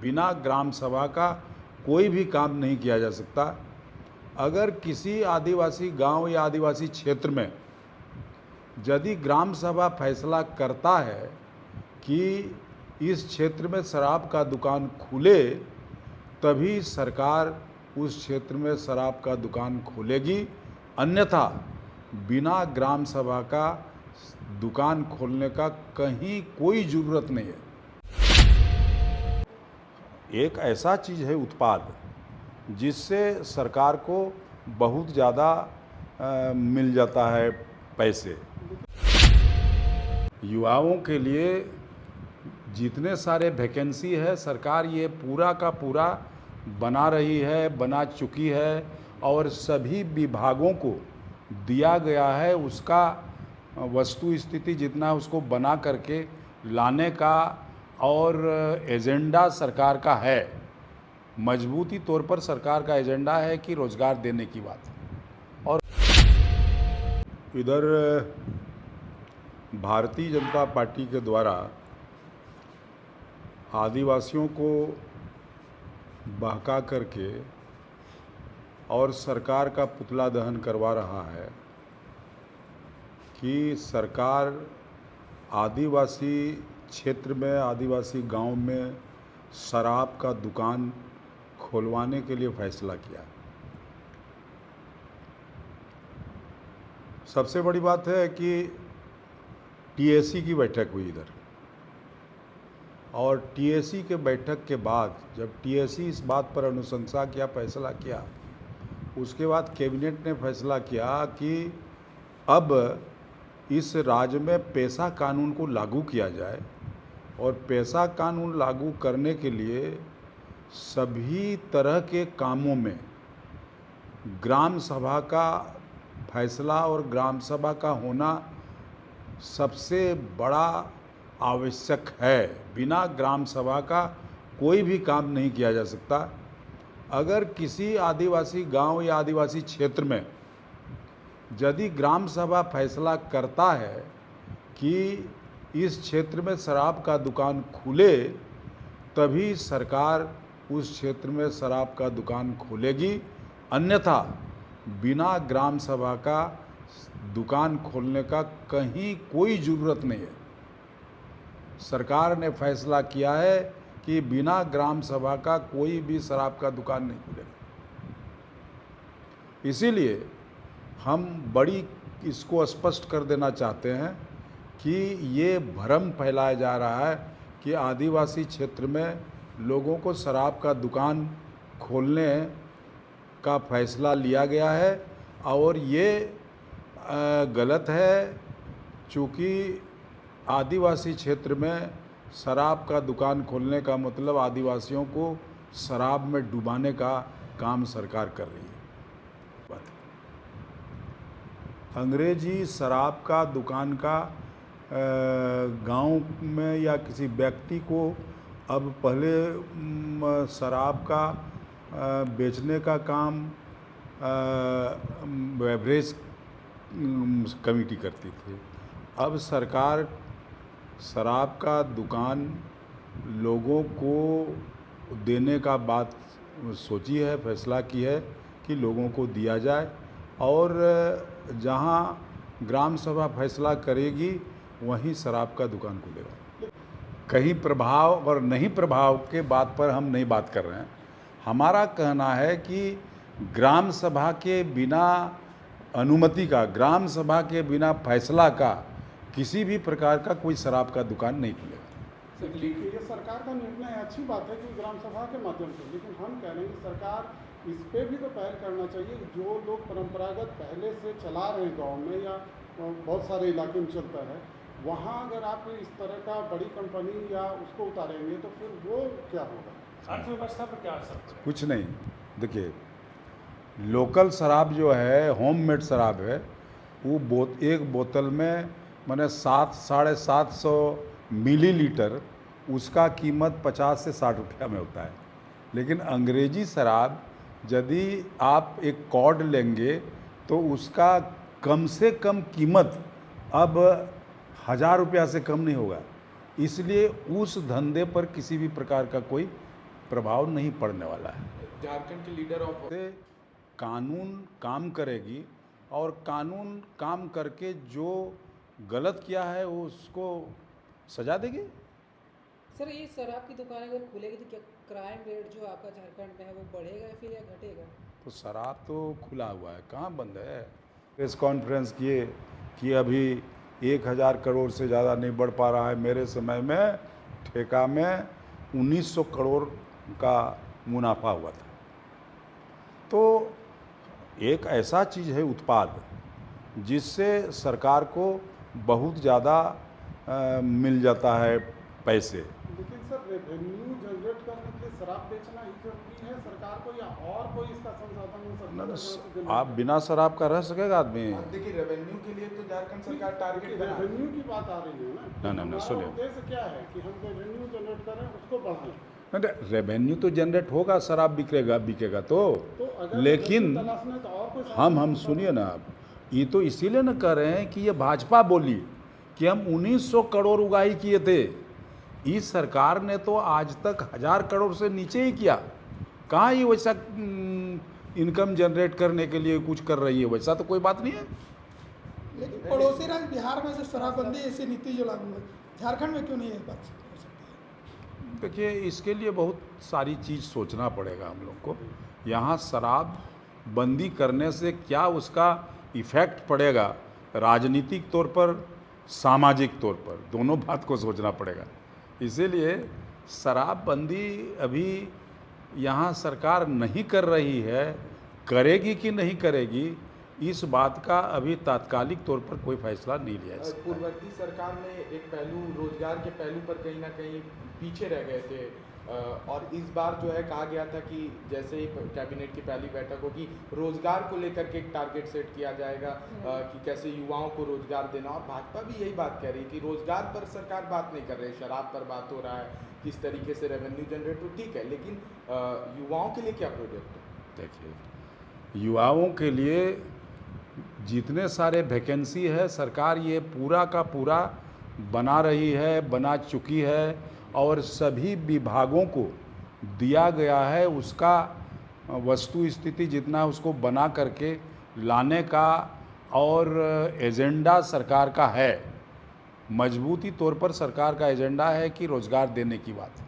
बिना ग्राम सभा का कोई भी काम नहीं किया जा सकता। अगर किसी आदिवासी गांव या आदिवासी क्षेत्र में यदि ग्राम सभा फैसला करता है कि इस क्षेत्र में शराब का दुकान खुले, तभी सरकार उस क्षेत्र में शराब का दुकान खोलेगी, अन्यथा बिना ग्राम सभा का दुकान खोलने का कहीं कोई ज़रूरत नहीं है। एक ऐसा चीज़ है उत्पाद जिससे सरकार को बहुत ज़्यादा मिल जाता है पैसे। युवाओं के लिए जितने सारे वैकेंसी है सरकार ये पूरा का पूरा बना रही है, बना चुकी है और सभी विभागों को दिया गया है उसका वस्तु स्थिति जितना उसको बना करके लाने का और एजेंडा सरकार का है। मजबूती तौर पर सरकार का एजेंडा है कि रोज़गार देने की बात। और इधर भारतीय जनता पार्टी के द्वारा आदिवासियों को बहका करके और सरकार का पुतला दहन करवा रहा है कि सरकार आदिवासी क्षेत्र में, आदिवासी गांव में शराब का दुकान खोलवाने के लिए फैसला किया। सबसे बड़ी बात है कि टीएसी की बैठक हुई इधर, और टीएसी के बैठक के बाद जब टीएसी इस बात पर अनुशंसा किया, फैसला किया, उसके बाद कैबिनेट ने फैसला किया कि अब इस राज्य में पेशा कानून को लागू किया जाए और पेशा कानून लागू करने के लिए सभी तरह के कामों में ग्राम सभा का फैसला और ग्राम सभा का होना सबसे बड़ा आवश्यक है। बिना ग्राम सभा का कोई भी काम नहीं किया जा सकता। अगर किसी आदिवासी गांव या आदिवासी क्षेत्र में यदि ग्राम सभा फैसला करता है कि इस क्षेत्र में शराब का दुकान खुले, तभी सरकार उस क्षेत्र में शराब का दुकान खोलेगी, अन्यथा बिना ग्राम सभा का दुकान खोलने का कहीं कोई ज़रूरत नहीं है। सरकार ने फैसला किया है कि बिना ग्राम सभा का कोई भी शराब का दुकान नहीं खुलेगा। इसीलिए हम बड़ी इसको स्पष्ट कर देना चाहते हैं कि ये भ्रम फैलाया जा रहा है कि आदिवासी क्षेत्र में लोगों को शराब का दुकान खोलने का फैसला लिया गया है और ये गलत है, चूँकि आदिवासी क्षेत्र में शराब का दुकान खोलने का मतलब आदिवासियों को शराब में डुबाने का काम सरकार कर रही है। अंग्रेजी शराब का दुकान का गांव में या किसी व्यक्ति को अब पहले शराब का बेचने का काम बेवरेज कमेटी करती थी। अब सरकार शराब का दुकान लोगों को देने का बात सोची है, फैसला की है कि लोगों को दिया जाए और जहां ग्राम सभा फैसला करेगी वहीं शराब का दुकान खुलेगा। कहीं प्रभाव और नहीं प्रभाव के बात पर हम नहीं बात कर रहे हैं। हमारा कहना है कि ग्राम सभा के बिना अनुमति का, ग्राम सभा के बिना फैसला का किसी भी प्रकार का कोई शराब का दुकान नहीं खुलेगा। ये सरकार का निर्णय है, अच्छी बात है कि ग्राम सभा के माध्यम से, लेकिन हम कह रहे हैं कि सरकार इस पे भी तो पहल करना चाहिए। जो लोग परंपरागत पहले से चला रहे हैं गांव में या बहुत सारे इलाके में चलता है, वहाँ अगर आप इस तरह का बड़ी कंपनी या उसको उतारेंगे तो फिर वो क्या होगा, अर्थव्यवस्था पर क्या असर? कुछ नहीं। देखिए, लोकल शराब जो है, होम मेड शराब है, वो एक बोतल में माने 700-750 मिलीलीटर, उसका कीमत 50 से 60 रुपया में होता है। लेकिन अंग्रेजी शराब यदि आप एक कॉर्ड लेंगे तो उसका कम से कम कीमत अब 1000 रुपया से कम नहीं होगा। इसलिए उस धंधे पर किसी भी प्रकार का कोई प्रभाव नहीं पड़ने वाला है। झारखंड के लीडर ऑफ से कानून काम करेगी और कानून काम करके जो गलत किया है वो उसको सजा देगी। सर ये शराब की दुकानें अगर खुलेगी तो क्या क्राइम रेट जो आपका झारखंड में है वो बढ़ेगा या फिर या घटेगा? तो शराब तो खुला हुआ है, कहाँ बंद है। प्रेस कॉन्फ्रेंस किए कि अभी 1000 करोड़ से ज़्यादा नहीं बढ़ पा रहा है। मेरे समय में ठेका में 1900 करोड़ का मुनाफा हुआ था। तो एक ऐसा चीज़ है उत्पाद जिससे सरकार को बहुत ज़्यादा मिल जाता है पैसे। लेकिन सर रेवेन्यू जनरेट करने के लिए शराब बेचना ही जरूरी है सरकार को, या और कोई इसका संसाधन हो सकता है जैसे generate आप बिना शराब का रह सकेगा आदमी? देखिए रेवेन्यू के लिए तो झारखंड सरकार टारगेट बना रही है। रेवेन्यू की बात आ रही है ना। ना, हमारा सुनिए। उद्देश्य क्या है कि हम रेवेन्यू जनरेट करें, उसको बढ़ाएं। नहीं, रेवेन्यू तो जनरेट होगा, शराब बिकेगा तो अगर लेकिन revenue तलाशना तो और कोई हम सुनिए ना, ये तो इसीलिए ना कह रहे हैं कि ये भाजपा बोली कि हम 1900 करोड़ उगाही किए थे। इस सरकार ने तो आज तक 1000 करोड़ से नीचे ही किया। कहाँ ये वैसा इनकम जनरेट करने के लिए कुछ कर रही है, वैसा तो कोई बात नहीं है। लेकिन पड़ोसी राज्य बिहार में से शराबबंदी ऐसी नीति जो लागू है, झारखंड में क्यों नहीं है बात हो सकती है? देखिए इसके लिए बहुत सारी चीज़ सोचना पड़ेगा हम लोग को। यहाँ शराब बंदी करने से क्या उसका इफ़ेक्ट पड़ेगा राजनीतिक तौर पर, सामाजिक तौर पर, दोनों बात को सोचना पड़ेगा। इसीलिए शराबबंदी अभी यहाँ सरकार नहीं कर रही है, करेगी कि नहीं करेगी इस बात का अभी तात्कालिक तौर पर कोई फैसला नहीं लिया जा सकता। पूर्ववर्ती सरकार में एक पहलू, रोजगार के पहलू पर कहीं ना कहीं पीछे रह गए थे, और इस बार जो है कहा गया था कि जैसे ही कैबिनेट की पहली बैठक होगी रोजगार को लेकर के एक टारगेट सेट किया जाएगा कि कैसे युवाओं को रोजगार देना। और भाजपा भी यही बात कह रही है कि रोजगार पर सरकार बात नहीं कर रही, शराब पर बात हो रहा है, किस तरीके से रेवेन्यू जनरेट हो, ठीक है, लेकिन युवाओं के लिए क्या प्रोजेक्ट है? देखिए युवाओं के लिए जितने सारे वैकेंसी है सरकार ये पूरा का पूरा बना रही है, बना चुकी है, और सभी विभागों को दिया गया है उसका वस्तु स्थिति जितना उसको बना करके लाने का, और एजेंडा सरकार का है, मजबूती तौर पर सरकार का एजेंडा है कि रोज़गार देने की बात है।